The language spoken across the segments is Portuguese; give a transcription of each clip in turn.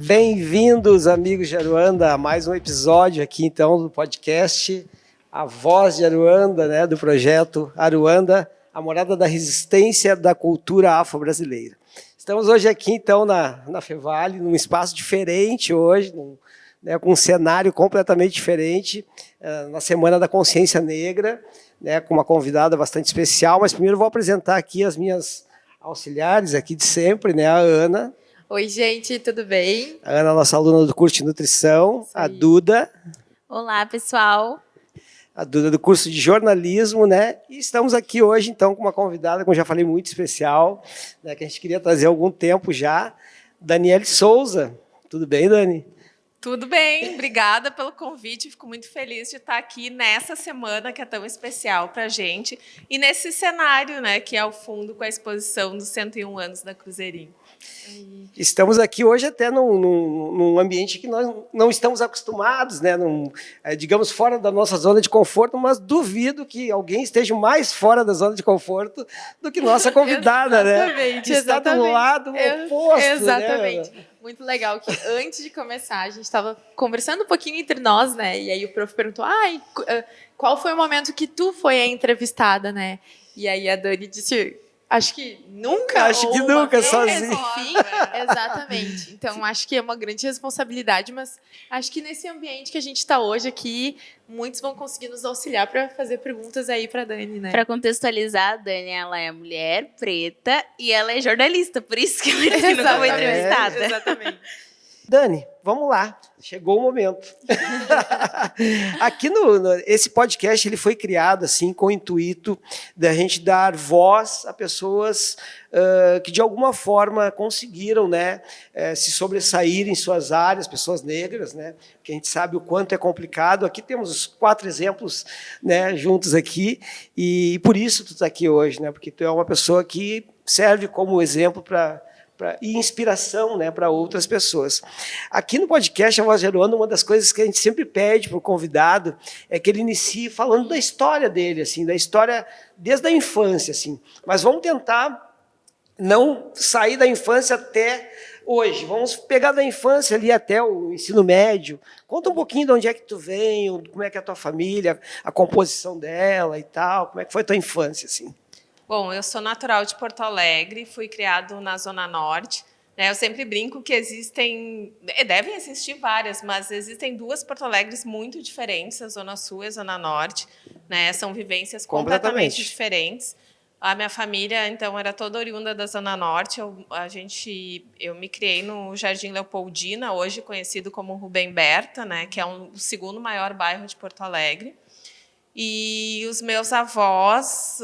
Bem-vindos, amigos de Aruanda, a mais um episódio aqui, então, do podcast A Voz de Aruanda, né, do projeto Aruanda, a morada da resistência da cultura afro-brasileira. Estamos hoje aqui, então, na Fevale, num espaço diferente hoje, com um cenário completamente diferente, na Semana da Consciência Negra, né, com uma convidada bastante especial, mas primeiro eu vou apresentar aqui as minhas auxiliares aqui de sempre, né, a Ana. Oi, gente, tudo bem? A Ana, nossa aluna do curso de nutrição, a Duda. Olá, pessoal. A Duda do curso de jornalismo, né? E estamos aqui hoje, então, com uma convidada, como já falei, muito especial, né, que a gente queria trazer há algum tempo já, Daniele Souza. Tudo bem, Dani? Tudo bem, obrigada pelo convite. Fico muito feliz de estar aqui nessa semana que é tão especial para a gente e nesse cenário, né, que é o fundo com a exposição dos 101 anos da Cruzeirinho. Estamos aqui hoje até num ambiente que nós não estamos acostumados, né? Digamos, fora da nossa zona de conforto, mas duvido que alguém esteja mais fora da zona de conforto do que nossa convidada, né? Que está do lado oposto. Exatamente. Né? Muito legal que antes de começar a gente estava conversando um pouquinho entre nós, né? E aí o prof perguntou, qual foi o momento que tu foi a entrevistada, né? E aí a Dani disse... Acho que nunca. Sozinha. Enfim, exatamente. Então, acho que é uma grande responsabilidade, mas acho que nesse ambiente que a gente está hoje aqui, muitos vão conseguir nos auxiliar para fazer perguntas aí para a Dani, né? Para contextualizar, a Dani, ela é mulher, preta e ela é jornalista, por isso que ela nunca foi entrevistada. Exatamente. Dani, vamos lá. Chegou o momento. Aqui esse podcast ele foi criado assim com o intuito da gente dar voz a pessoas que de alguma forma conseguiram, né, se sobressair em suas áreas, pessoas negras, né, que a gente sabe o quanto é complicado. Aqui temos os 4 exemplos, né, juntos aqui e por isso tu está aqui hoje, né, porque tu é uma pessoa que serve como exemplo e inspiração, né, para outras pessoas. Aqui no podcast A Voz de Aruanda, uma das coisas que a gente sempre pede para o convidado é que ele inicie falando da história dele, assim, da história desde a infância, assim. Mas vamos tentar não sair da infância até hoje. Vamos pegar da infância ali até o ensino médio. Conta um pouquinho de onde é que tu vem, como é que é a tua família, a composição dela e tal, como é que foi a tua infância, assim. Bom, eu sou natural de Porto Alegre, fui criado na Zona Norte. Né? Eu sempre brinco que devem existir várias, mas existem 2 Porto Alegres muito diferentes, a Zona Sul e a Zona Norte. Né? São vivências completamente diferentes. A minha família, então, era toda oriunda da Zona Norte. Eu me criei no Jardim Leopoldina, hoje conhecido como Rubem Berta, né? Que é o 2º maior bairro de Porto Alegre. E os meus avós,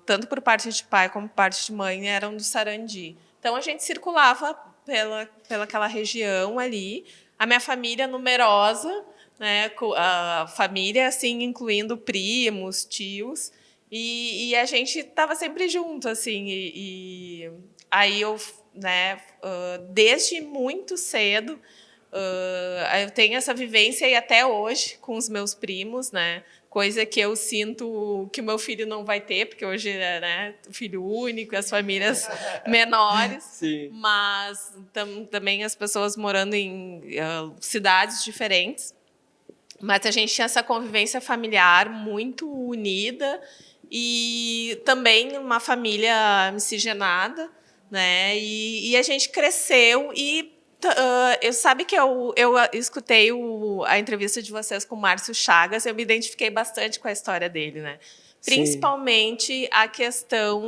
tanto por parte de pai como por parte de mãe, eram do Sarandi. Então, a gente circulava pelaquela região ali. A minha família numerosa, né, a família assim, incluindo primos, tios, e a gente estava sempre junto. Assim, e aí eu, né, desde muito cedo, eu tenho essa vivência e até hoje com os meus primos, né? Coisa que eu sinto que o meu filho não vai ter, porque hoje é, né, filho único, as famílias menores. Sim. Mas também as pessoas morando em cidades diferentes. Mas a gente tinha essa convivência familiar muito unida e também uma família miscigenada, né? E a gente cresceu e sabe que eu escutei a entrevista de vocês com o Márcio Chagas, eu me identifiquei bastante com a história dele, né? Principalmente a questão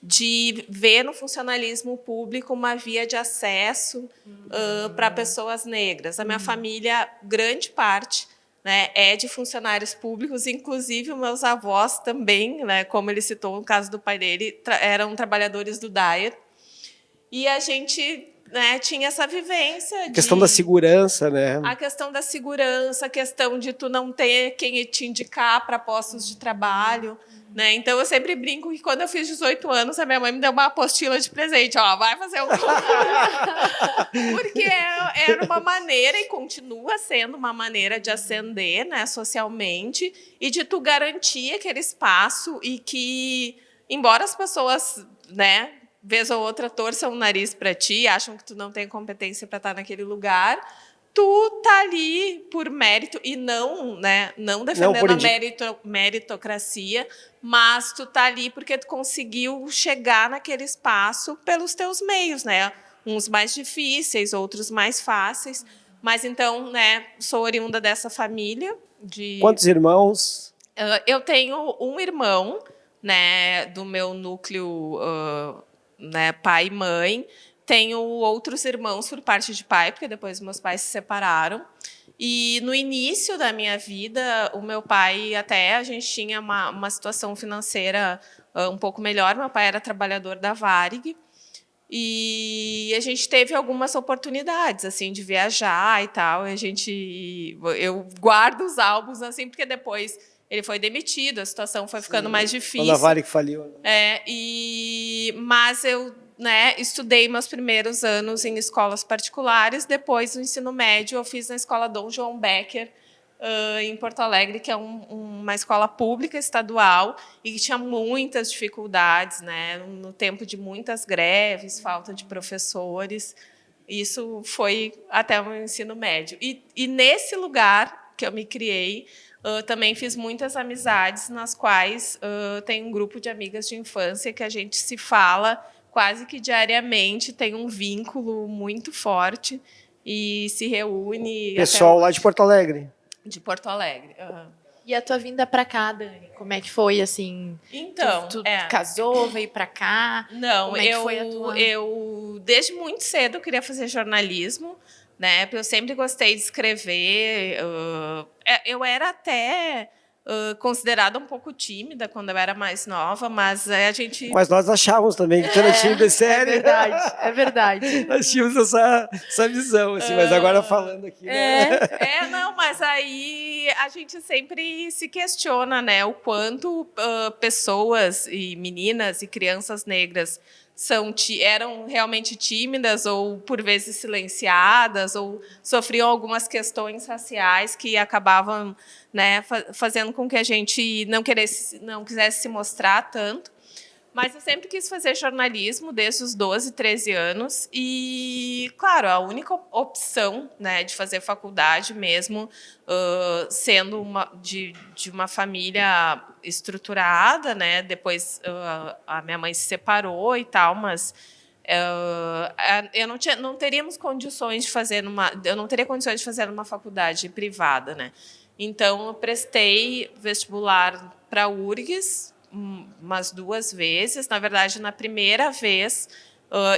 de ver no funcionalismo público uma via de acesso para pessoas negras. A minha família, grande parte, né, é de funcionários públicos, inclusive os meus avós também, né, como ele citou no caso do pai dele, eram trabalhadores do DAER. E a gente, né, tinha essa vivência. A questão da segurança, né? A questão da segurança, a questão de tu não ter quem te indicar para postos de trabalho. Né? Então, eu sempre brinco que quando eu fiz 18 anos, a minha mãe me deu uma apostila de presente. Ó, vai fazer um porque era uma maneira, e continua sendo uma maneira de ascender, né, socialmente, e de tu garantir aquele espaço e que, embora as pessoas, né, vez ou outra torçam o nariz para ti, acham que tu não tem competência para estar naquele lugar, tu tá ali por mérito e não, né, não defendendo a meritocracia, mas tu tá ali porque tu conseguiu chegar naquele espaço pelos teus meios, né? Uns mais difíceis, outros mais fáceis. Mas então, né, sou oriunda dessa família de... Quantos irmãos? Eu tenho um irmão, né, do meu núcleo, né, pai e mãe. Tenho outros irmãos por parte de pai, porque depois meus pais se separaram. E no início da minha vida, o meu pai, até a gente tinha uma situação financeira um pouco melhor. Meu pai era trabalhador da Varig. E a gente teve algumas oportunidades assim de viajar e tal. Eu guardo os álbuns assim, porque depois ele foi demitido, a situação foi ficando mais difícil. Quando a Varig faliu. Mas eu, né, estudei meus primeiros anos em escolas particulares. Depois, no ensino médio, eu fiz na escola Dom João Becker, em Porto Alegre, que é uma escola pública estadual e que tinha muitas dificuldades, né, no tempo de muitas greves, falta de professores. Isso foi até o ensino médio. E nesse lugar que eu me criei, também fiz muitas amizades, nas quais tem um grupo de amigas de infância que a gente se fala quase que diariamente, tem um vínculo muito forte e se reúne. Pessoal lá de Porto Alegre. De Porto Alegre. E a tua vinda para cá, Dani? Como é que foi, assim? Então, tu casou, veio para cá? Não, como é que foi a tua... eu desde muito cedo eu queria fazer jornalismo, né? Eu sempre gostei de escrever. Eu era até considerada um pouco tímida quando eu era mais nova, mas a gente... Mas nós achávamos também que tu era tímida, sério. É verdade, é verdade. Nós tínhamos essa visão, assim, mas agora falando aqui... Né? Não, mas aí a gente sempre se questiona, né? O quanto pessoas e meninas e crianças negras eram realmente tímidas ou, por vezes, silenciadas ou sofriam algumas questões raciais que acabavam, né, fazendo com que a gente não quisesse se mostrar tanto. Mas eu sempre quis fazer jornalismo desde os 12, 13 anos. E, claro, a única opção, né, de fazer faculdade mesmo, sendo de uma família estruturada, né, depois a minha mãe se separou e tal, mas eu não teríamos condições de fazer eu não teria condições de fazer numa faculdade privada, né? Então, eu prestei vestibular para a URGS, umas 2 vezes. Na verdade, na primeira vez,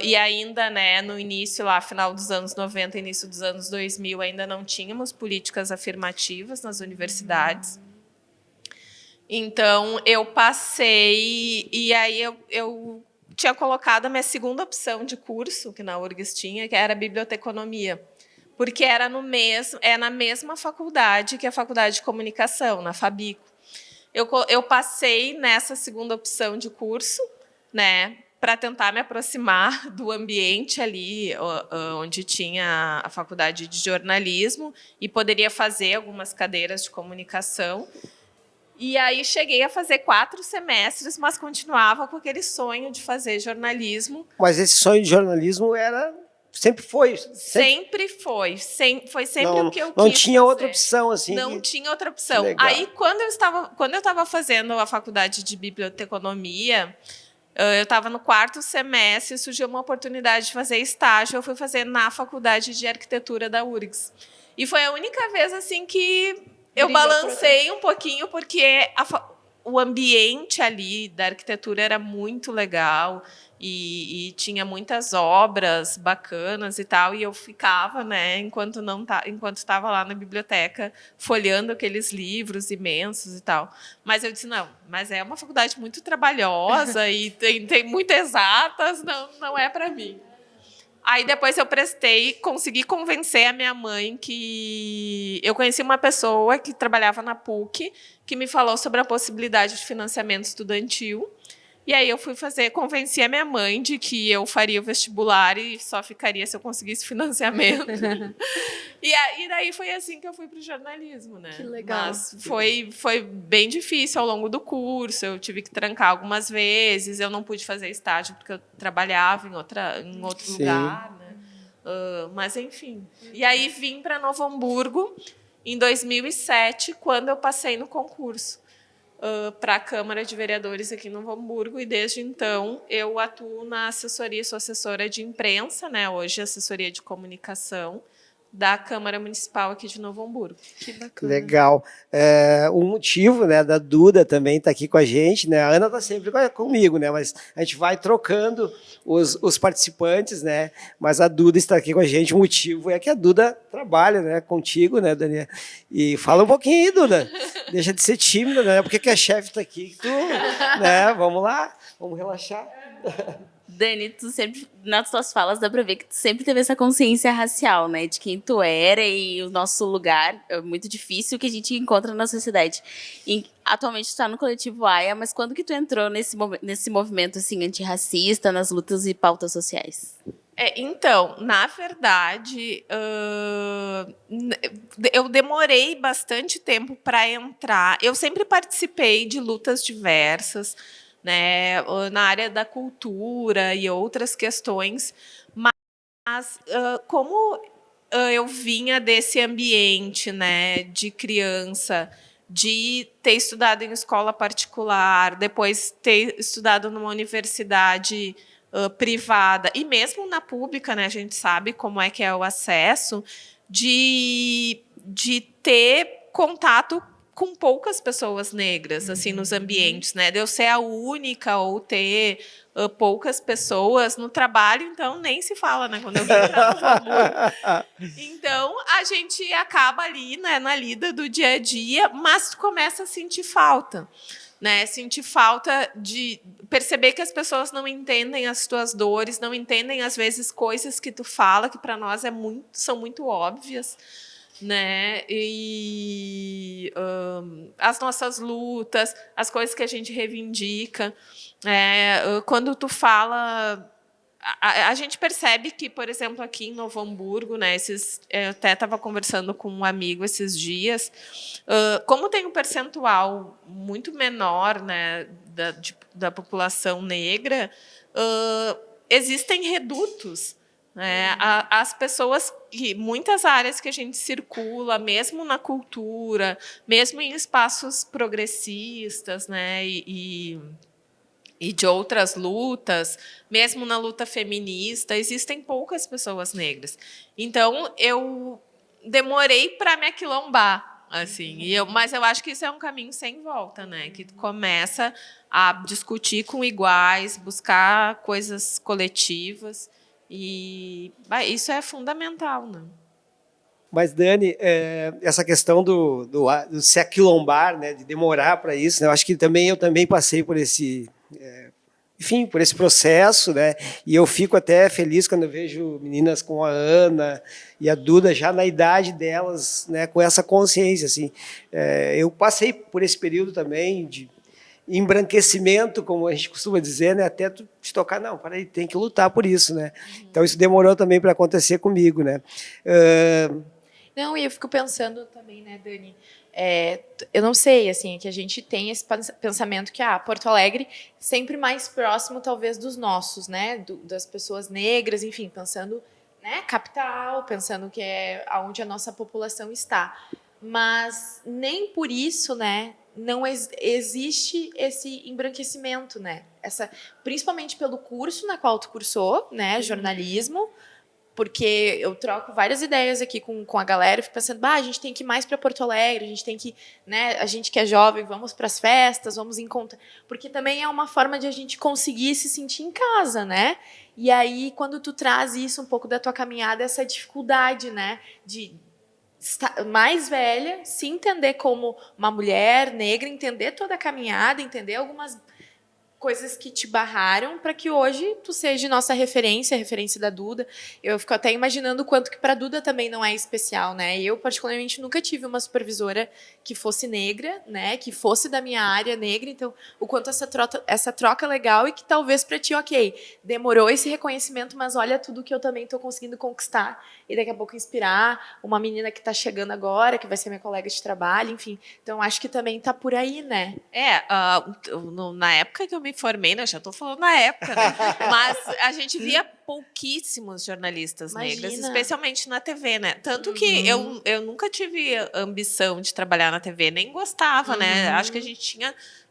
e ainda, né, no início, lá, final dos anos 90, início dos anos 2000, ainda não tínhamos políticas afirmativas nas universidades. Então, eu passei, e aí eu tinha colocado a minha segunda opção de curso, que na URGS tinha, que era biblioteconomia, porque era na mesma faculdade que a Faculdade de Comunicação, na Fabico. Eu passei nessa segunda opção de curso, né, para tentar me aproximar do ambiente ali onde tinha a faculdade de jornalismo e poderia fazer algumas cadeiras de comunicação. E aí cheguei a fazer 4 semestres, mas continuava com aquele sonho de fazer jornalismo. Mas esse sonho de jornalismo sempre foi. Sempre foi. Foi sempre o que eu quis Não tinha fazer. Outra opção, assim. Não tinha outra opção. Aí, quando eu estava fazendo a faculdade de biblioteconomia, eu estava no 4º semestre, surgiu uma oportunidade de fazer estágio. Eu fui fazer na faculdade de arquitetura da URGS. E foi a única vez assim que eu balancei um pouquinho, porque o ambiente ali da arquitetura era muito legal. E tinha muitas obras bacanas e tal, e eu ficava, né, enquanto estava lá na biblioteca, folheando aqueles livros imensos e tal. Mas eu disse, não, mas é uma faculdade muito trabalhosa e tem muito exatas, não é para mim. Aí depois eu consegui convencer a minha mãe que... Eu conheci uma pessoa que trabalhava na PUC, que me falou sobre a possibilidade de financiamento estudantil. E aí eu convenci a minha mãe de que eu faria o vestibular e só ficaria se eu conseguisse financiamento. E daí foi assim que eu fui para o jornalismo, né? Que legal. Mas foi bem difícil ao longo do curso, eu tive que trancar algumas vezes, eu não pude fazer estágio porque eu trabalhava em outro lugar, né? Mas enfim. E aí vim para Novo Hamburgo em 2007, quando eu passei no concurso para a Câmara de Vereadores aqui em Novo Hamburgo, e desde então eu atuo na assessoria, sou assessora de imprensa, né? Hoje assessoria de comunicação da Câmara Municipal aqui de Novo Hamburgo. Que bacana. Legal. O motivo, né, da Duda também estar aqui com a gente, né? A Ana está sempre comigo, né? Mas a gente vai trocando os participantes, né? Mas a Duda está aqui com a gente. O motivo é que a Duda trabalha, né, contigo, né, Daniela? E fala um pouquinho aí, Duda. Deixa de ser tímida, né? Porque que a chefe está aqui, tu, né? Vamos lá, vamos relaxar. Dani, tu sempre, nas tuas falas, dá pra ver que tu sempre teve essa consciência racial, né? De quem tu era e o nosso lugar é muito difícil que a gente encontra na sociedade. E atualmente tu tá no coletivo AIA, mas quando que tu entrou nesse movimento, assim, antirracista, nas lutas e pautas sociais? Então, na verdade, eu demorei bastante tempo para entrar. Eu sempre participei de lutas diversas, né, na área da cultura e outras questões, mas como eu vinha desse ambiente, né, de criança, de ter estudado em escola particular, depois ter estudado numa universidade privada, e mesmo na pública, né, a gente sabe como é que é o acesso, de ter contato com poucas pessoas negras, assim, nos ambientes, né? De eu ser a única ou ter poucas pessoas no trabalho, então nem se fala, né? Quando eu vim para Novo Hamburgo. Então, a gente acaba ali, né, na lida do dia a dia, mas começa a sentir falta. Né, sentir falta de perceber que as pessoas não entendem as tuas dores, não entendem, às vezes, coisas que tu fala, que para nós são muito óbvias, né? E as nossas lutas, as coisas que a gente reivindica. Quando tu fala... A gente percebe que, por exemplo, aqui em Novo Hamburgo, né, eu até estava conversando com um amigo esses dias, como tem um percentual muito menor, né, da população negra, existem redutos. Né, as pessoas, muitas áreas que a gente circula, mesmo na cultura, mesmo em espaços progressistas, né, e de outras lutas, mesmo na luta feminista, existem poucas pessoas negras. Então, eu demorei para me aquilombar, assim, mas eu acho que isso é um caminho sem volta, né? Que tu começa a discutir com iguais, buscar coisas coletivas, e isso é fundamental, né? Mas, Dani, essa questão do se aquilombar, né, de demorar para isso, né, eu acho que eu também passei por esse... enfim, por esse processo, né? E eu fico até feliz quando eu vejo meninas como a Ana e a Duda já na idade delas, né, com essa consciência, assim. Eu passei por esse período também de embranquecimento, como a gente costuma dizer, né? Até tu te tocar, não, peraí, tem que lutar por isso, né? Então isso demorou também para acontecer comigo, né? Não, e eu fico pensando também, né, Dani? Eu não sei, assim, que a gente tem esse pensamento que Porto Alegre sempre mais próximo, talvez, dos nossos, né, das pessoas negras, enfim, pensando, né, capital, pensando que é onde a nossa população está. Mas nem por isso, né, não existe esse embranquecimento, né? Principalmente pelo curso na qual tu cursou, né, jornalismo. Porque eu troco várias ideias aqui com a galera, fico pensando, a gente tem que ir mais para Porto Alegre, a gente tem que, né, a gente que é jovem, vamos para as festas, vamos encontrar, porque também é uma forma de a gente conseguir se sentir em casa, né? E aí, quando tu traz isso um pouco da tua caminhada, essa dificuldade, né, de estar mais velha, se entender como uma mulher negra, entender toda a caminhada, entender algumas coisas que te barraram para que hoje tu seja nossa referência, a referência da Duda. Eu fico até imaginando o quanto que para Duda também não é especial, né? Eu particularmente nunca tive uma supervisora que fosse negra, né? Que fosse da minha área negra, então o quanto essa troca é legal e que talvez para ti, ok, demorou esse reconhecimento, mas olha tudo que eu também estou conseguindo conquistar e daqui a pouco inspirar uma menina que está chegando agora, que vai ser minha colega de trabalho, enfim. Então acho que também tá por aí, né? Na época que eu me formei, né, já estou falando na época, né? Mas a gente via pouquíssimos jornalistas negros, especialmente na TV, né? Tanto que eu nunca tive ambição de trabalhar na TV, nem gostava, né? Acho que a gente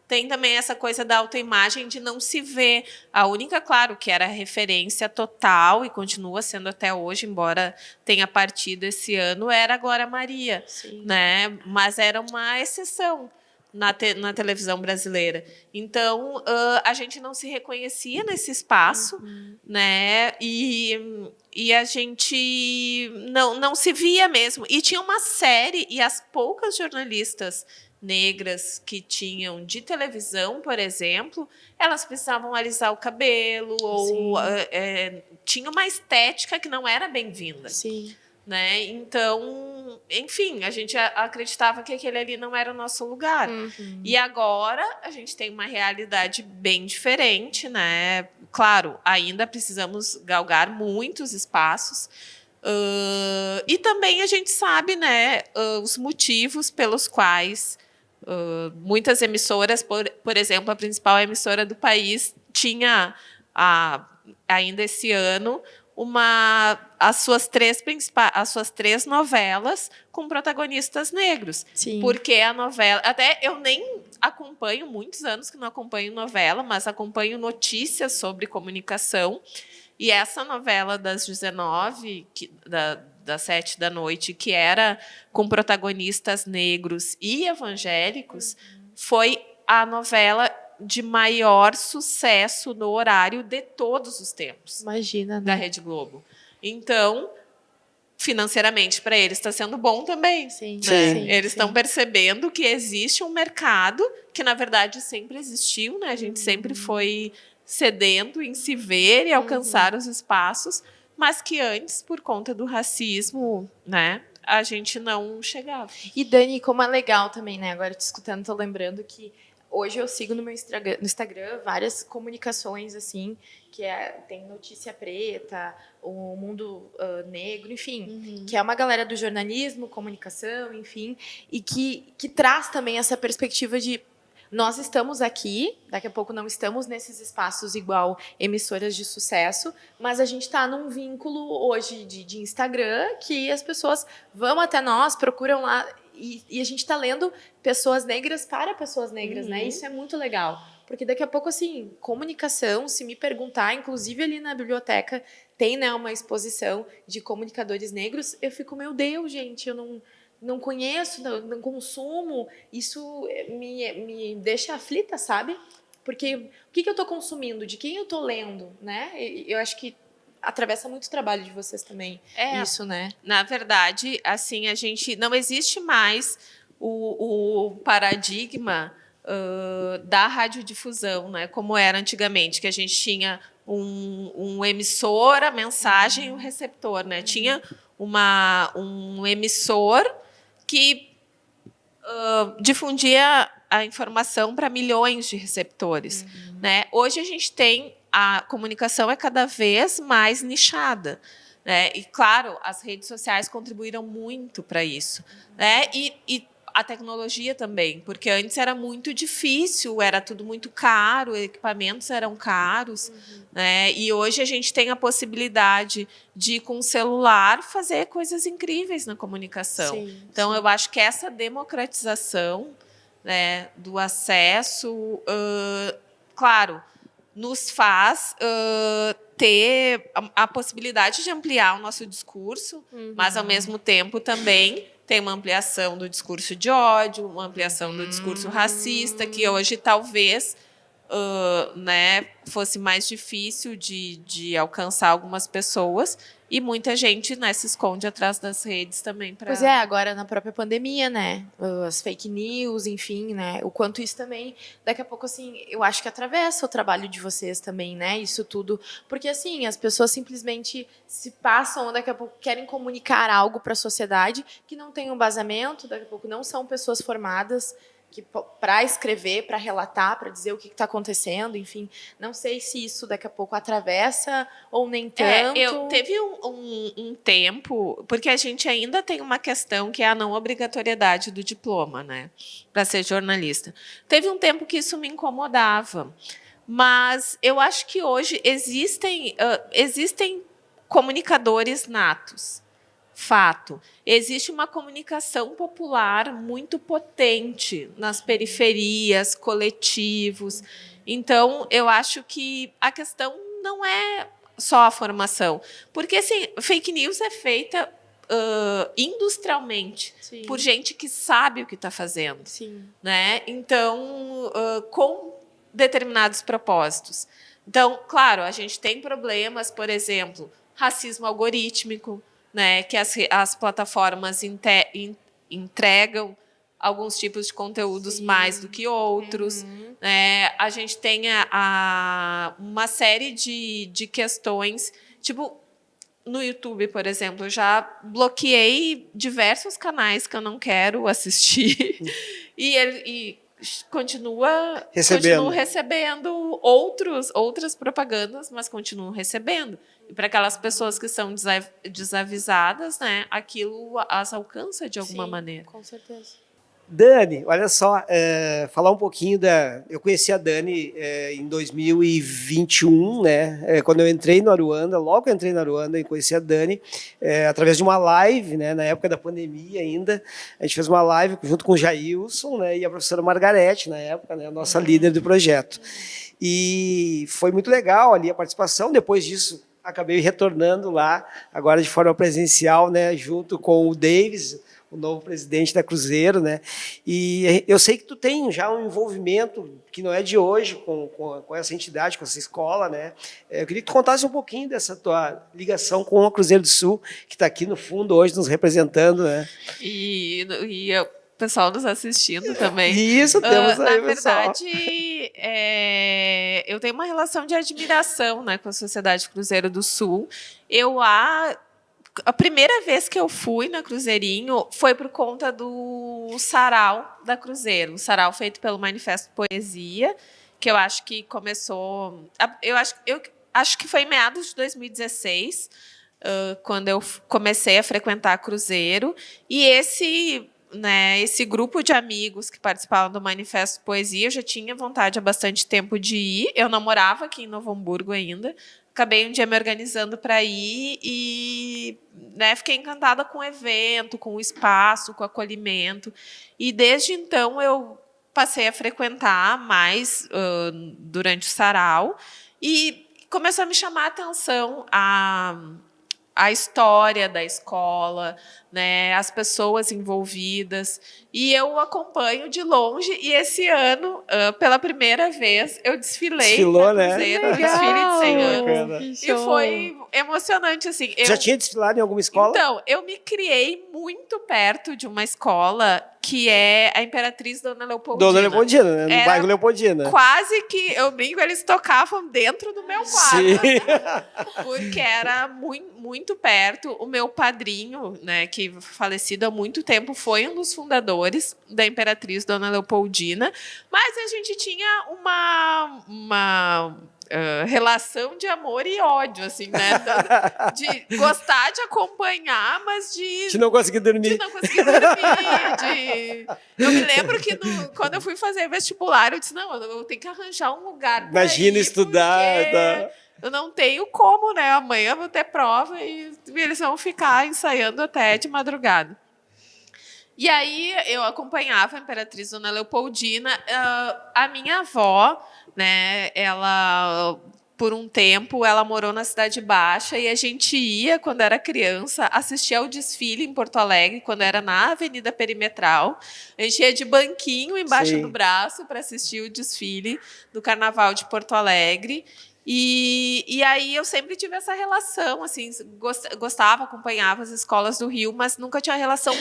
tem também essa coisa da autoimagem de não se ver. A única, claro, que era referência total e continua sendo até hoje, embora tenha partido esse ano, era a Glória Maria, né? Mas era uma exceção na televisão brasileira. Então, a gente não se reconhecia nesse espaço, né? E a gente não se via mesmo. E tinha uma série, e as poucas jornalistas negras que tinham de televisão, por exemplo, elas precisavam alisar o cabelo, ou tinha uma estética que não era bem-vinda. Sim. Né? Então, enfim, a gente acreditava que aquele ali não era o nosso lugar. E agora a gente tem uma realidade bem diferente, né? Claro, ainda precisamos galgar muitos espaços. E também a gente sabe, né, os motivos pelos quais muitas emissoras, por exemplo, a principal emissora do país, tinha ainda esse ano as suas três novelas com protagonistas negros. Sim. Porque a novela... Até eu nem acompanho, muitos anos que não acompanho novela, mas acompanho notícias sobre comunicação. E essa novela das 19, das 7 da noite, que era com protagonistas negros e evangélicos, foi a novela de maior sucesso no horário de todos os tempos. Imagina, né? Da Rede Globo. Então, financeiramente, para eles está sendo bom também. Sim. Né? Sim, eles estão percebendo que existe um mercado que, na verdade, sempre existiu, né? A gente sempre foi cedendo em se ver e alcançar os espaços, mas que antes, por conta do racismo, né, a gente não chegava. E, Dani, como é legal também, né? Agora te escutando, estou lembrando que hoje eu sigo no meu Instagram várias comunicações, assim, tem Notícia Preta, o Mundo Negro, enfim, que é uma galera do jornalismo, comunicação, enfim, e que traz também essa perspectiva de nós estamos aqui, daqui a pouco não estamos nesses espaços igual emissoras de sucesso, mas a gente está num vínculo hoje de Instagram que as pessoas vão até nós, procuram lá, e a gente está lendo pessoas negras para pessoas negras, né? Isso é muito legal. Porque daqui a pouco, assim, comunicação, se me perguntar, inclusive ali na biblioteca tem, né, uma exposição de comunicadores negros, eu fico, meu Deus, gente, eu não conheço, não consumo, isso me deixa aflita, sabe? Porque o que eu estou consumindo, de quem eu estou lendo, né? Eu acho que atravessa muito o trabalho de vocês também, isso, né? Na verdade, assim, a gente não existe mais o paradigma da radiodifusão, né? Como era antigamente, que a gente tinha um emissor, a mensagem e o receptor, né? Tinha um emissor que difundia a informação para milhões de receptores. Né? Hoje a gente tem a comunicação é cada vez mais nichada. Né? E, claro, as redes sociais contribuíram muito para isso. Né? E a tecnologia também, porque antes era muito difícil, era tudo muito caro, equipamentos eram caros, né? E hoje a gente tem a possibilidade de, com o celular, fazer coisas incríveis na comunicação. Então, eu acho que essa democratização, né, do acesso, claro, nos faz ter a possibilidade de ampliar o nosso discurso, mas, ao mesmo tempo, também tem uma ampliação do discurso de ódio, uma ampliação do discurso racista, que hoje talvez né, fosse mais difícil de alcançar algumas pessoas, e muita gente, né, se esconde atrás das redes também. Pois é, agora na própria pandemia, né, as fake news, enfim, né, o quanto isso também, daqui a pouco, assim, eu acho que atravessa o trabalho de vocês também, né, isso tudo, porque, assim, as pessoas simplesmente se passam, daqui a pouco querem comunicar algo para a sociedade que não tem um embasamento, daqui a pouco não são pessoas formadas para escrever, para relatar, para dizer o que está acontecendo, enfim, não sei se isso daqui a pouco atravessa ou nem tanto. Teve um tempo, porque a gente ainda tem uma questão que é a não obrigatoriedade do diploma, né, para ser jornalista. Teve um tempo que isso me incomodava, mas eu acho que hoje existem comunicadores natos. Fato. Existe uma comunicação popular muito potente nas periferias, coletivos. Então, eu acho que a questão não é só a formação. Porque, assim, fake news é feita industrialmente, Sim. por gente que sabe o que está fazendo. Sim. Né? Então, com determinados propósitos. Então, claro, a gente tem problemas, por exemplo, racismo algorítmico, né, que as plataformas entregam alguns tipos de conteúdos mais do que outros. Né? A gente tem uma série de questões, tipo, no YouTube, por exemplo, eu já bloqueei diversos canais que eu não quero assistir e continuo recebendo outras propagandas, mas continuo recebendo. E para aquelas pessoas que são desavisadas, né, aquilo as alcança de alguma maneira. Com certeza. Dani, olha só, falar um pouquinho eu conheci a Dani em 2021, né? Quando eu entrei no Aruanda, logo que eu entrei no Aruanda, eu conheci a Dani através de uma live, né? Na época da pandemia ainda. A gente fez uma live junto com o Jailson, né? E a professora Margarete, na época, né? A nossa líder do projeto. E foi muito legal ali a participação. Depois disso, acabei retornando lá, agora de forma presencial, né? Junto com o Davis, o novo presidente da Cruzeiro, né? E eu sei que tu tem já um envolvimento que não é de hoje com essa entidade, com essa escola, né? Eu queria que tu contasse um pouquinho dessa tua ligação com a Cruzeiro do Sul, que está aqui no fundo hoje nos representando, né? E o pessoal nos assistindo também. Isso, temos aí, na verdade, eu tenho uma relação de admiração, né, com a Sociedade Cruzeiro do Sul. A primeira vez que eu fui na Cruzeirinho foi por conta do sarau da Cruzeiro, um sarau feito pelo Manifesto Poesia, que eu acho que começou... Eu acho que foi em meados de 2016, quando eu comecei a frequentar a Cruzeiro, e esse grupo de amigos que participavam do Manifesto Poesia, eu já tinha vontade há bastante tempo de ir, eu não morava aqui em Novo Hamburgo ainda, acabei um dia me organizando para ir e, né, fiquei encantada com o evento, com o espaço, com o acolhimento. E desde então eu passei a frequentar mais durante o sarau e começou a me chamar a atenção a história da escola, né, as pessoas envolvidas, e eu acompanho de longe, e esse ano, pela primeira vez, eu desfilei Desfilou, na Cruzeiro, no desfile de 100 anos, e foi emocionante, assim. Já tinha desfilado em alguma escola? Então, eu me criei muito perto de uma escola que é a Imperatriz Dona Leopoldina. Dona Leopoldina, né? No bairro Leopoldina. Quase que, eu brinco, eles tocavam dentro do meu quarto. Sim. Porque era muito perto. O meu padrinho, né, que falecido há muito tempo, foi um dos fundadores da Imperatriz Dona Leopoldina. Mas a gente tinha uma relação de amor e ódio, assim, né? De gostar de acompanhar, mas de não conseguir dormir. De não conseguir dormir. Eu me lembro que quando eu fui fazer vestibular, eu disse, não, eu tenho que arranjar um lugar pra Imagina ir, estudar. Tá. Eu não tenho como, né? Amanhã eu vou ter prova e eles vão ficar ensaiando até de madrugada. E aí eu acompanhava a Imperatriz Dona Leopoldina. A minha avó, né, ela, por um tempo, ela morou na Cidade Baixa e a gente ia, quando era criança, assistir ao desfile em Porto Alegre, quando era na Avenida Perimetral. A gente ia de banquinho embaixo do braço para assistir o desfile do Carnaval de Porto Alegre. E aí eu sempre tive essa relação, assim, gostava, acompanhava as escolas do Rio, mas nunca tinha relação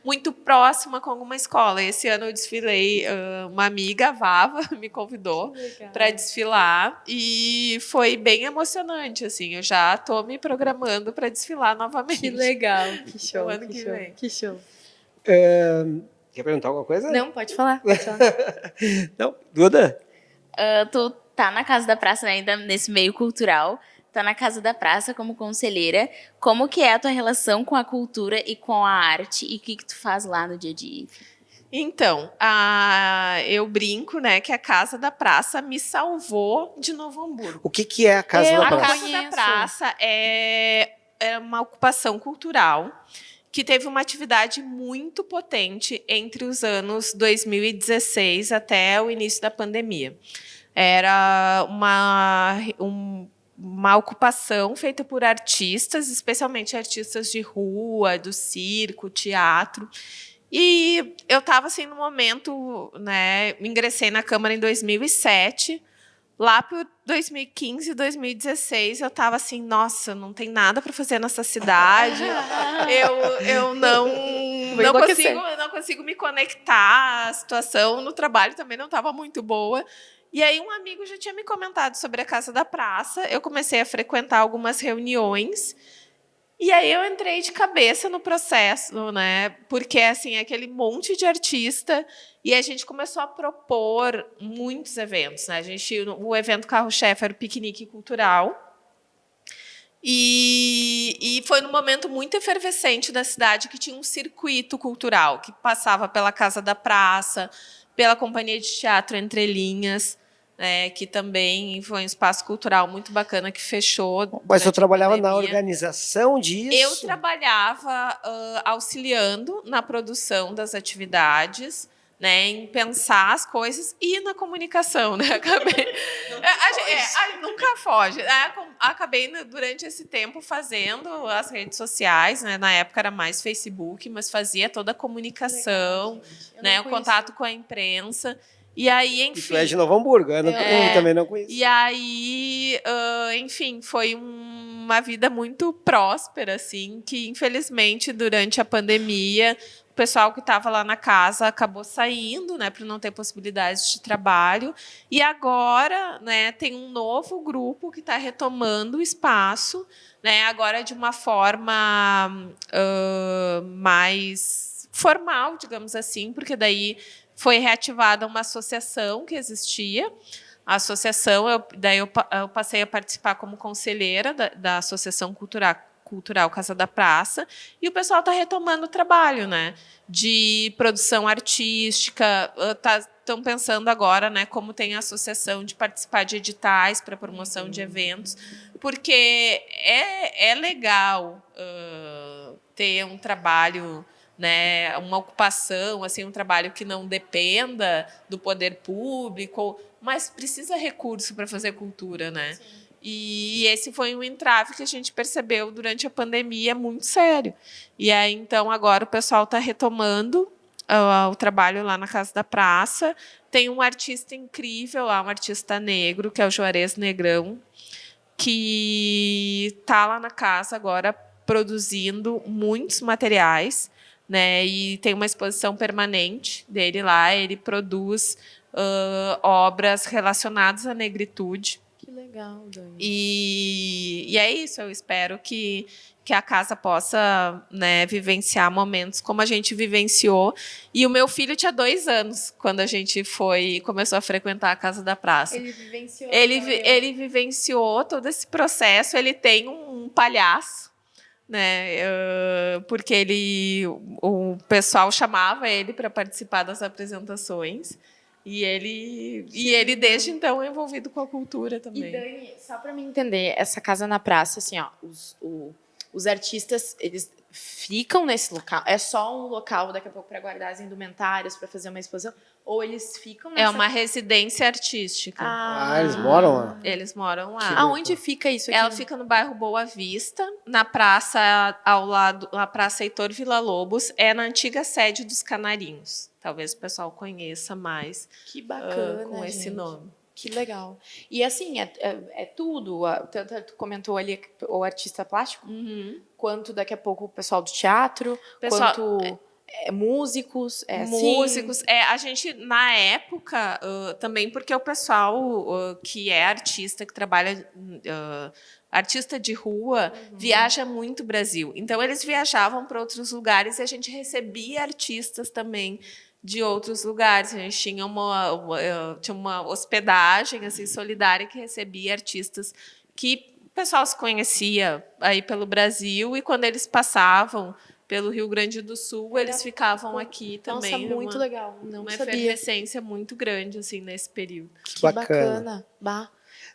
muito próxima com alguma escola. Esse ano eu desfilei, uma amiga, a Vava, me convidou para desfilar e foi bem emocionante, assim. Eu já estou me programando para desfilar novamente. Que legal, que show, O ano que vem. que show. Quer perguntar alguma coisa? Não, pode falar. Não, Duda? Tu tá na Casa da Praça, né, ainda nesse meio cultural, tá na Casa da Praça como conselheira. Como que é a tua relação com a cultura e com a arte e o que tu faz lá no dia a dia? Então, eu brinco, né, que a Casa da Praça me salvou de Novo Hamburgo. O que é a Casa da A Praça? Casa da Praça é uma ocupação cultural que teve uma atividade muito potente entre os anos 2016 até o início da pandemia. Era uma ocupação feita por artistas, especialmente artistas de rua, do circo, teatro. E eu estava assim no momento, né? Ingressei na Câmara em 2007. Lá por 2015, 2016, eu estava assim, nossa, não tem nada para fazer nessa cidade. Eu não consigo me conectar. A situação no trabalho também não estava muito boa. E aí um amigo já tinha me comentado sobre a Casa da Praça. Eu comecei a frequentar algumas reuniões. E aí eu entrei de cabeça no processo, né? Porque assim, aquele monte de artista e a gente começou a propor muitos eventos, né? O evento carro-chefe era o piquenique cultural. E foi num momento muito efervescente da cidade que tinha um circuito cultural que passava pela Casa da Praça, pela Companhia de Teatro Entre Linhas, que também foi um espaço cultural muito bacana que fechou. Mas eu trabalhava na organização disso? Eu trabalhava auxiliando na produção das atividades, né, em pensar as coisas e na comunicação, né? Nunca foge. Acabei durante esse tempo fazendo as redes sociais, né? Na época era mais Facebook, mas fazia toda a comunicação, né? O contato com a imprensa. E aí, enfim. E tu é de Novo Hamburgo, eu também não conheço. E aí, enfim, foi uma vida muito próspera, assim, que infelizmente durante a pandemia o pessoal que estava lá na casa acabou saindo, né, para não ter possibilidades de trabalho. E agora, né, tem um novo grupo que está retomando o espaço, né, agora de uma forma mais formal, digamos assim, porque daí foi reativada uma associação que existia. A associação, eu passei a participar como conselheira da Associação Cultural Casa da Praça, e o pessoal está retomando o trabalho, né, de produção artística. Estão pensando agora, né, como tem a associação de participar de editais para promoção de eventos, porque é legal ter um trabalho, né, uma ocupação, assim, um trabalho que não dependa do poder público, mas precisa recurso para fazer cultura, né? Sim. E esse foi um entrave que a gente percebeu durante a pandemia muito sério. E aí, então, agora o pessoal está retomando o trabalho lá na Casa da Praça. Tem um artista incrível lá, um artista negro, que é o Juarez Negrão, que está lá na casa agora produzindo muitos materiais, né? E tem uma exposição permanente dele lá. Ele produz obras relacionadas à negritude. Que legal, Dani. E é isso. Eu espero que a casa possa, né, vivenciar momentos como a gente vivenciou. E o meu filho tinha 2 anos quando a gente começou a frequentar a Casa da Praça. Ele vivenciou. Ele vivenciou todo esse processo. Ele tem um palhaço, né? Porque o pessoal chamava ele para participar das apresentações. E ele desde então é envolvido com a cultura também. E Dani, só para me entender, essa Casa na Praça, assim, ó, os artistas, eles ficam nesse local? É só um local daqui a pouco para guardar as indumentárias, para fazer uma exposição? Ou eles ficam nessa... É uma residência artística. Eles moram lá? Eles moram lá. Aonde fica isso aqui? Ela fica no bairro Boa Vista, na praça ao lado, a Praça Heitor Villa-Lobos, é na antiga sede dos Canarinhos. Talvez o pessoal conheça mais que bacana, com esse gente. nome. Que legal. E assim, é tudo. Tanto tu comentou ali o artista plástico, quanto daqui a pouco o pessoal do teatro, quanto músicos. Músicos. A gente, na época, também porque o pessoal que é artista, que trabalha, artista de rua, viaja muito o Brasil. Então, eles viajavam para outros lugares e a gente recebia artistas também de outros lugares. A gente tinha uma hospedagem assim, solidária que recebia artistas que o pessoal se conhecia aí pelo Brasil, e quando eles passavam pelo Rio Grande do Sul, eles ficavam aqui também. Nossa, muito legal. Não uma sabia. efervescência muito grande assim, nesse período. Que bacana. Bah.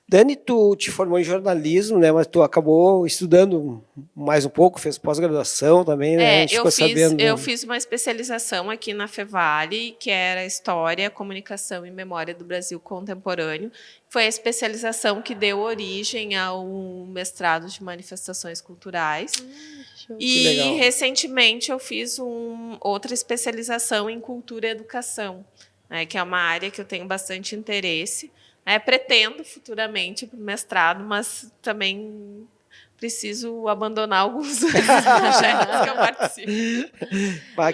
Dani, tu te formou em jornalismo, né? Mas tu acabou estudando mais um pouco, fez pós-graduação também, né? A gente ficou sabendo. Eu fiz uma especialização aqui na Fevale, que era História, Comunicação e Memória do Brasil Contemporâneo. Foi a especialização que deu origem ao mestrado de Manifestações Culturais. E, recentemente, eu fiz outra especialização em Cultura e Educação, né, que é uma área que eu tenho bastante interesse. Pretendo futuramente para o mestrado, mas também preciso abandonar alguns projetos que eu participo.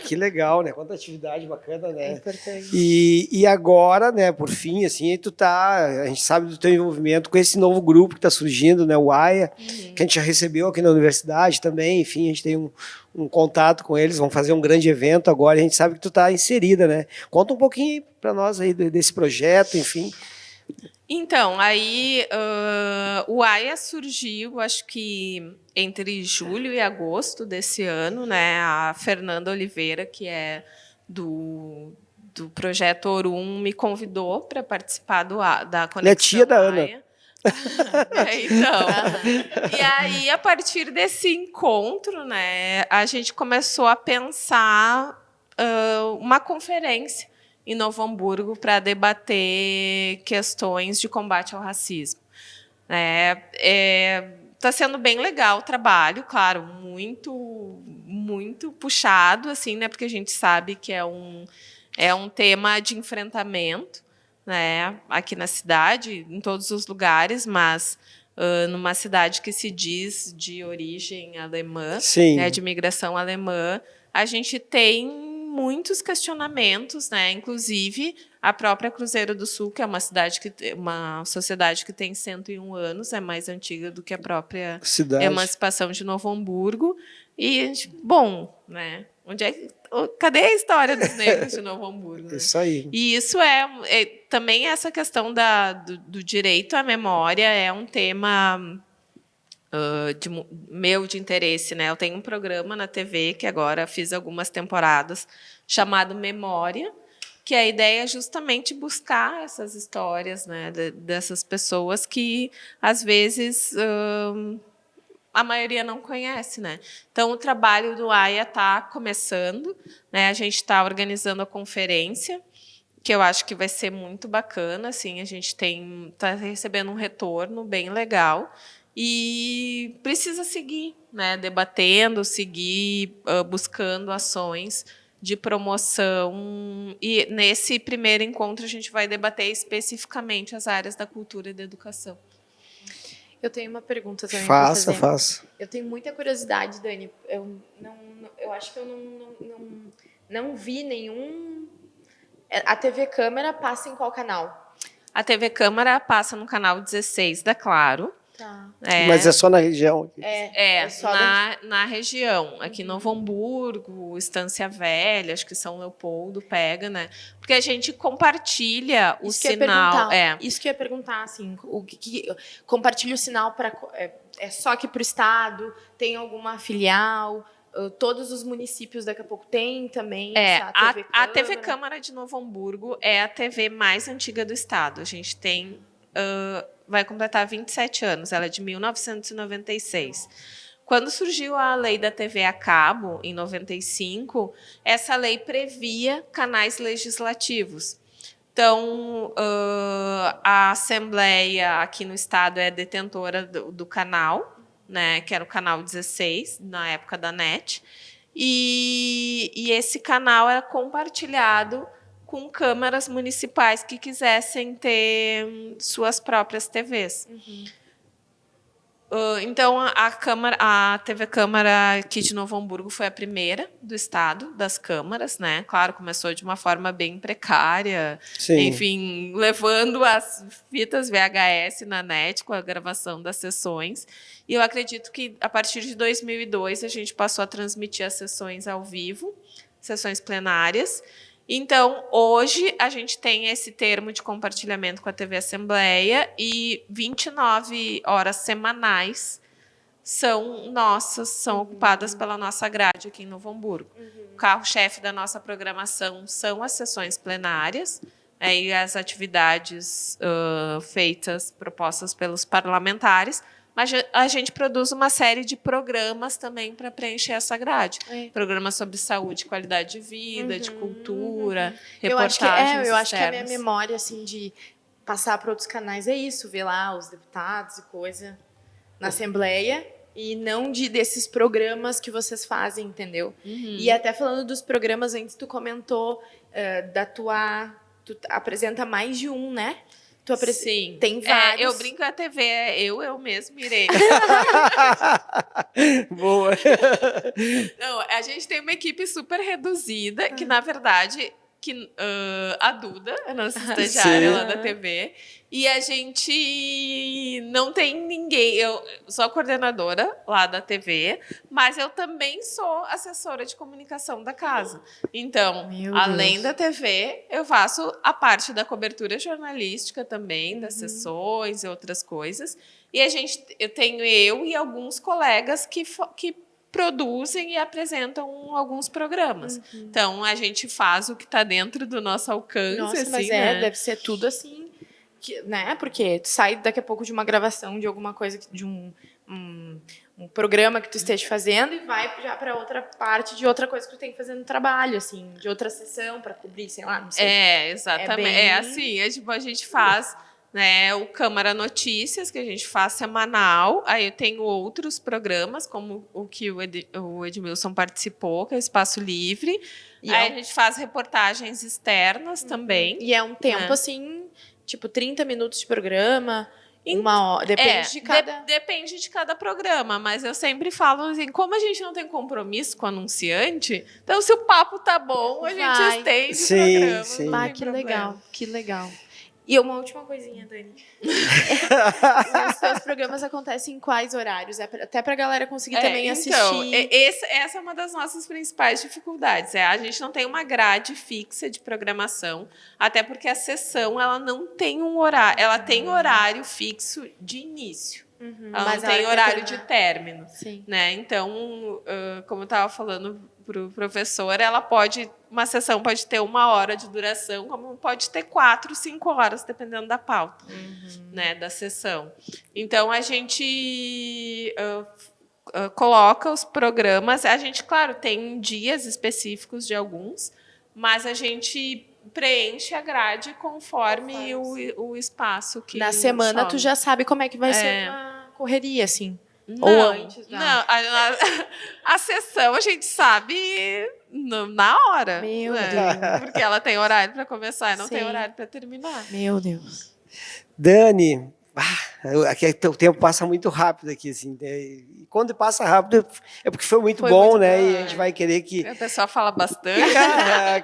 Que legal, né? Quanta atividade bacana, né? É importante. E agora, né, por fim, assim, a gente sabe do teu envolvimento com esse novo grupo que está surgindo, né, o AIA, que a gente já recebeu aqui na universidade também, enfim, a gente tem um contato com eles, vão fazer um grande evento agora, e a gente sabe que tu está inserida, né? Conta um pouquinho para nós aí desse projeto, enfim. Então, aí o AIA surgiu, acho que entre julho e agosto desse ano, né? A Fernanda Oliveira, que é do projeto Orum, me convidou para participar da Conexão Ela é tia da Ana. AIA. Então, e aí, a partir desse encontro, né, a gente começou a pensar uma conferência em Novo Hamburgo para debater questões de combate ao racismo. Está sendo bem legal o trabalho, claro, muito puxado, assim, né, porque a gente sabe que é um tema de enfrentamento, né, aqui na cidade, em todos os lugares, mas numa cidade que se diz de origem alemã, né, de imigração alemã, a gente tem muitos questionamentos, né? Inclusive a própria Cruzeiro do Sul, que é uma sociedade que tem 101 anos, é mais antiga do que a própria emancipação de Novo Hamburgo. E, bom, né? Cadê a história dos negros de Novo Hamburgo? Né? Isso aí. E isso também essa questão do direito à memória é um tema de interesse, né? Eu tenho um programa na TV que agora fiz algumas temporadas chamado Memória, que a ideia é justamente buscar essas histórias, né, dessas pessoas que às vezes a maioria não conhece, né? Então o trabalho do AIA está começando, né? A gente está organizando a conferência, que eu acho que vai ser muito bacana, assim, a gente está recebendo um retorno bem legal. E precisa seguir, né, debatendo, seguir buscando ações de promoção. E nesse primeiro encontro a gente vai debater especificamente as áreas da cultura e da educação. Eu tenho uma pergunta também. Faça. Eu tenho muita curiosidade, Dani. Eu acho que eu não vi nenhum. A TV Câmara passa em qual canal? A TV Câmara passa no canal 16 da Claro. Tá. Mas é só na região? Só na região. Aqui Novo Hamburgo, Estância Velha, acho que São Leopoldo pega, né? Porque a gente compartilha o sinal. Isso que eu ia perguntar, assim, compartilha o sinal para só aqui para o estado? Tem alguma filial? Todos os municípios daqui a pouco tem também a TV Câmara de Novo Hamburgo é a TV mais antiga do estado. A gente tem vai completar 27 anos, ela é de 1996. Quando surgiu a lei da TV a cabo, em 95, essa lei previa canais legislativos. Então, a Assembleia aqui no estado é detentora do canal, né, que era o canal 16, na época da NET, e esse canal era compartilhado com câmaras municipais que quisessem ter suas próprias TVs. Então, a TV Câmara aqui de Novo Hamburgo foi a primeira do estado, das câmaras, né? Claro, começou de uma forma bem precária, Sim. enfim, levando as fitas VHS na net com a gravação das sessões. E eu acredito que, a partir de 2002, a gente passou a transmitir as sessões ao vivo, sessões plenárias. Então, hoje, a gente tem esse termo de compartilhamento com a TV Assembleia e 29 horas semanais são nossas, são ocupadas pela nossa grade aqui em Novo Hamburgo. O carro-chefe da nossa programação são as sessões plenárias, e as atividades propostas pelos parlamentares, mas a gente produz uma série de programas também para preencher essa grade. Programas sobre saúde, qualidade de vida, de cultura, reportagens eu acho que a minha externas. memória, assim, de passar para outros canais é isso, ver lá os deputados e coisa na Assembleia, e não desses programas que vocês fazem, entendeu? E até falando dos programas, antes tu comentou tu apresenta mais de um, né? Sim. Tem vários. Eu brinco a TV, eu mesmo, Irene. Boa. Não, a gente tem uma equipe super reduzida, que, na verdade, a Duda, a nossa estagiária Sim. lá da TV, e a gente não tem ninguém. Eu sou a coordenadora lá da TV, mas eu também sou assessora de comunicação da casa. Então, Meu além Deus. da TV, eu faço a parte da cobertura jornalística também, das sessões e outras coisas. E eu tenho e alguns colegas que produzem e apresentam alguns programas. Então, a gente faz o que está dentro do nosso alcance. Nossa, assim, mas né? deve ser tudo assim, né? Porque tu sai daqui a pouco de uma gravação de alguma coisa, de um programa que tu esteja fazendo, e vai já para outra parte de outra coisa que tu tem que fazer no trabalho, assim, de outra sessão para cobrir, sei lá, não sei. Exatamente. É bem- Assim, a gente faz, né, o Câmara Notícias, que a gente faz semanal. Aí eu tenho outros programas, como o que o Edmilson participou, que é o Espaço Livre. E Aí a gente faz reportagens externas também. E é um tempo, É. assim, tipo 30 minutos de programa, uma hora, depende de cada... Depende de cada programa, mas eu sempre falo assim, como a gente não tem compromisso com o anunciante, então se o papo tá bom, a gente Vai. estende o Sim, programa. sim. Não Ah, tem que problema. legal, que legal. E uma última coisinha, Dani. Os seus programas acontecem em quais horários? Até pra galera conseguir também assistir. Então, essa é uma das nossas principais dificuldades. A gente não tem uma grade fixa de programação, até porque a sessão ela não tem um horário. Ela tem horário fixo de início. Ela Mas não a tem hora que horário de terminar. término. Sim. Né? Então, como eu estava falando para o professor, uma sessão pode ter 1 hora de duração, como pode ter 4, 5 horas, dependendo da pauta, né, da sessão. Então, a gente coloca os programas, a gente, claro, tem dias específicos de alguns, mas a gente preenche a grade conforme o espaço que Na semana, sobra. tu já sabe como é que vai ser a correria, assim. Não, Ou antes, não. não. A sessão a gente sabe na hora. Meu né? Deus. Porque ela tem horário para começar e não tem Sim. horário para terminar. Meu Deus. Dani, aqui o tempo passa muito rápido aqui, assim, né? E quando passa rápido é porque foi muito bom, né? muito E bom, a gente vai querer que O pessoal fala bastante.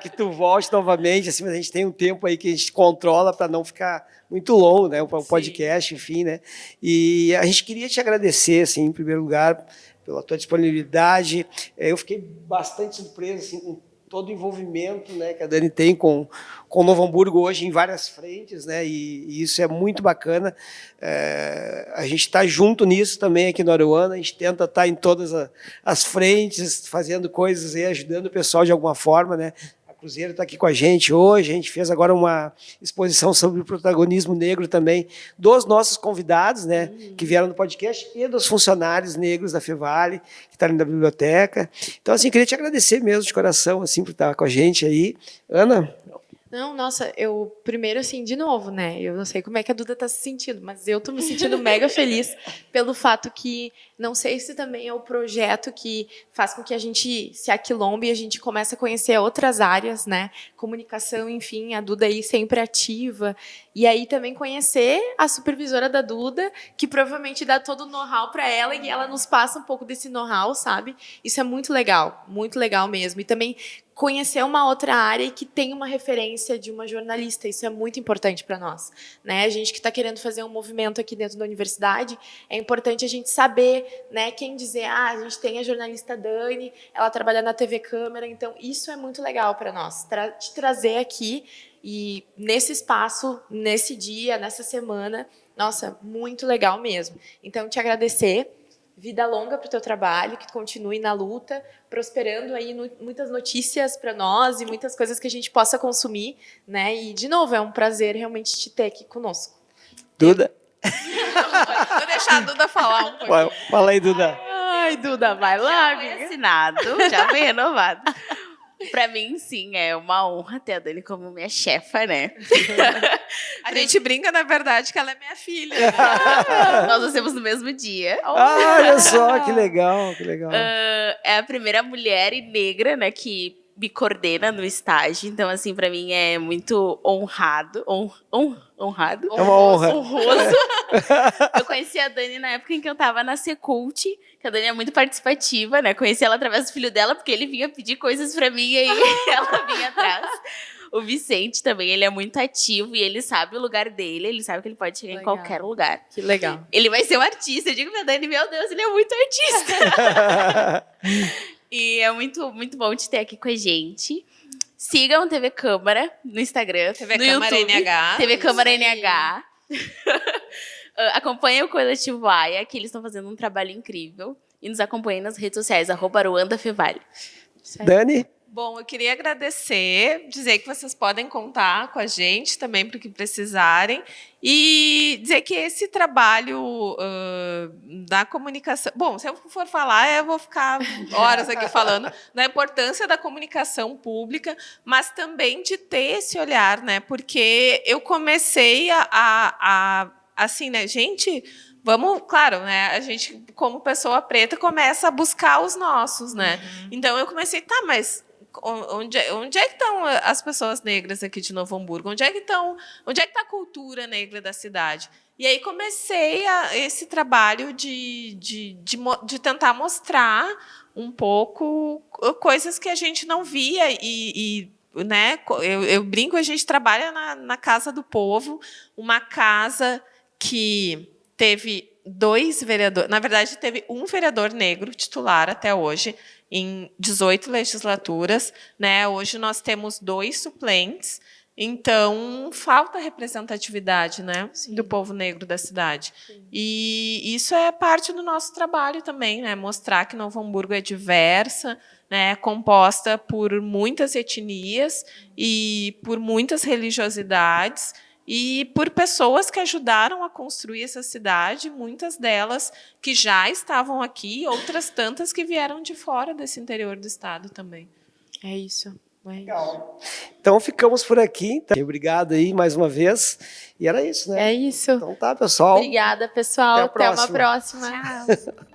que tu volte novamente, assim, mas a gente tem um tempo aí que a gente controla para não ficar muito longo, né? O podcast, enfim, né? E a gente queria te agradecer, assim, em primeiro lugar, pela tua disponibilidade. Eu fiquei bastante surpreso, assim, com todo o envolvimento, né, que a Dani tem com Novo Hamburgo hoje em várias frentes, né, e isso é muito bacana. A gente está junto nisso também aqui no Aruana, a gente tenta estar em todas as frentes, fazendo coisas e ajudando o pessoal de alguma forma, né. A Cruzeiro está aqui com a gente hoje, a gente fez agora uma exposição sobre o protagonismo negro também dos nossos convidados, né, que vieram no podcast, e dos funcionários negros da Fevale, que estão ali na biblioteca. Então, assim, queria te agradecer mesmo de coração, assim, por estar com a gente aí. Ana? Não, nossa, eu primeiro assim, de novo, né? Eu não sei como é que a Duda tá se sentindo, mas eu tô me sentindo mega feliz pelo fato que, não sei se também é o projeto que faz com que a gente se aquilombe e a gente comece a conhecer outras áreas, né? Comunicação, enfim, a Duda aí sempre ativa. E aí também conhecer a supervisora da Duda, que provavelmente dá todo o know-how para ela e ela nos passa um pouco desse know-how, sabe? Isso é muito legal mesmo. E também conhecer uma outra área que tem uma referência de uma jornalista. Isso é muito importante para nós, né? A gente que está querendo fazer um movimento aqui dentro da universidade, é importante a gente saber, né, quem dizer, a gente tem a jornalista Dani, ela trabalha na TV Câmara, então isso é muito legal para nós, te trazer aqui e nesse espaço, nesse dia, nessa semana, nossa, muito legal mesmo. Então, te agradecer. Vida longa para o teu trabalho, que tu continue na luta, prosperando aí muitas notícias para nós e muitas coisas que a gente possa consumir, né? E, de novo, é um prazer realmente te ter aqui conosco. Duda? Vou deixar a Duda falar um pouquinho. Fala aí, Duda. Ai, Duda, vai lá, Foi amiga. assinado, já foi renovado. Pra mim, sim, é uma honra ter a Dani como minha chefa, né? A gente brinca, na verdade, que ela é minha filha. Nós nascemos no mesmo dia. Olha só, que legal, que legal. É a primeira mulher e negra, né, que me coordena no estágio. Então, assim, pra mim é muito honrado. Honrado? É uma honra. Honroso. Eu conheci a Dani na época em que eu tava na Secult, que a Dani é muito participativa, né? Conheci ela através do filho dela, porque ele vinha pedir coisas pra mim e aí ela vinha atrás. O Vicente também, ele é muito ativo e ele sabe o lugar dele, ele sabe que ele pode chegar em Legal. qualquer lugar. Que legal. Ele vai ser um artista. Eu digo pra Dani, meu Deus, ele é muito artista. E é muito, muito bom te ter aqui com a gente. Sigam a TV Câmara no Instagram, TV no Câmara YouTube, NH. TV Câmara Isso aí. NH. Acompanhe o Coletivo Aia, que eles estão fazendo um trabalho incrível. E nos acompanhem nas redes sociais, @AruandaFevale. Dani? Bom, eu queria agradecer, dizer que vocês podem contar com a gente também para o que precisarem e dizer que esse trabalho da comunicação... Bom, se eu for falar, eu vou ficar horas aqui falando da importância da comunicação pública, mas também de ter esse olhar, né? Porque eu comecei assim, né, gente... Vamos, claro, né? A gente, como pessoa preta, começa a buscar os nossos, né? Então eu comecei, mas onde é que estão as pessoas negras aqui de Novo Hamburgo? Onde é que está a cultura negra da cidade? E aí comecei esse trabalho de tentar mostrar um pouco coisas que a gente não via né? Eu brinco, a gente trabalha na Casa do Povo, uma casa que teve 2 vereadores, na verdade, teve um vereador negro titular até hoje, em 18 legislaturas, né? Hoje nós temos 2 suplentes, então falta representatividade, né, do povo negro da cidade. Sim. E isso é parte do nosso trabalho também, né? Mostrar que Novo Hamburgo é diversa, né, composta por muitas etnias e por muitas religiosidades, e por pessoas que ajudaram a construir essa cidade, muitas delas que já estavam aqui, outras tantas que vieram de fora desse interior do estado também. É isso. Legal. Então ficamos por aqui. Obrigado aí mais uma vez. E era isso, né? É isso. Então tá, pessoal. Obrigada, pessoal. Até a Até uma próxima. Tchau.